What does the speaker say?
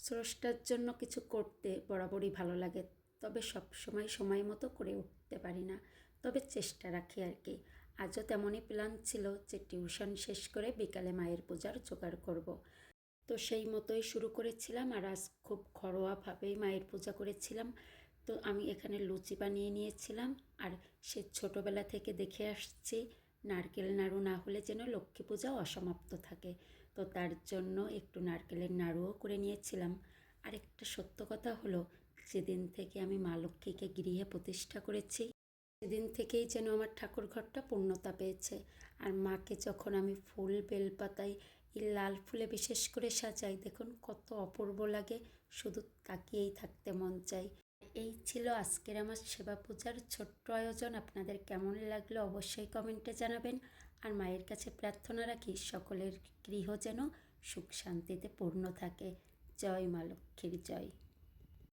স্রষ্টার জন্য কিছু করতে বরাবরই ভালো লাগে, তবে সব সময় সময় মতো করে উঠতে পারি না, তবে চেষ্টা রাখি আর কি। আজও তেমনই প্ল্যান ছিল যে টিউশন শেষ করে বিকালে মায়ের পূজার জোগাড় করব। তো সেই মতোই শুরু করেছিলাম, আর আজ খুব ঘরোয়াভাবেই মায়ের পূজা করেছিলাম। তো আমি এখানে লুচি বানিয়ে নিয়েছিলাম, আর সে ছোটোবেলা থেকে দেখে আসছি নারকেল নাড়ু না হলে যেন লক্ষ্মী পূজা অসমাপ্ত থাকে। তো তার জন্য একটু নারকেলের নাড়ুও করে নিয়েছিলাম। আর একটা সত্য কথা হলো, যেদিন থেকে আমি মা লক্ষ্মীকে গৃহে প্রতিষ্ঠা করেছি সেদিন থেকেই যেন আমার ঠাকুর ঘরটা পূর্ণতা পেয়েছে। আর মাকে যখন আমি ফুল বেলপাতায় এই লাল ফুলে বিশেষ করে সাজাই, দেখুন কত অপূর্ব লাগে, শুধু তাকিয়েই থাকতে মন চাই। এই ছিল আজকের আমার সেবা পূজার ছোট্ট আয়োজন। আপনাদের কেমন লাগলো অবশ্যই কমেন্টে জানাবেন। আর মায়ের কাছে প্রার্থনা রাখি সকলের গৃহ যেন সুখ শান্তিতে পূর্ণ থাকে। জয় মা লক্ষ্মীর জয়।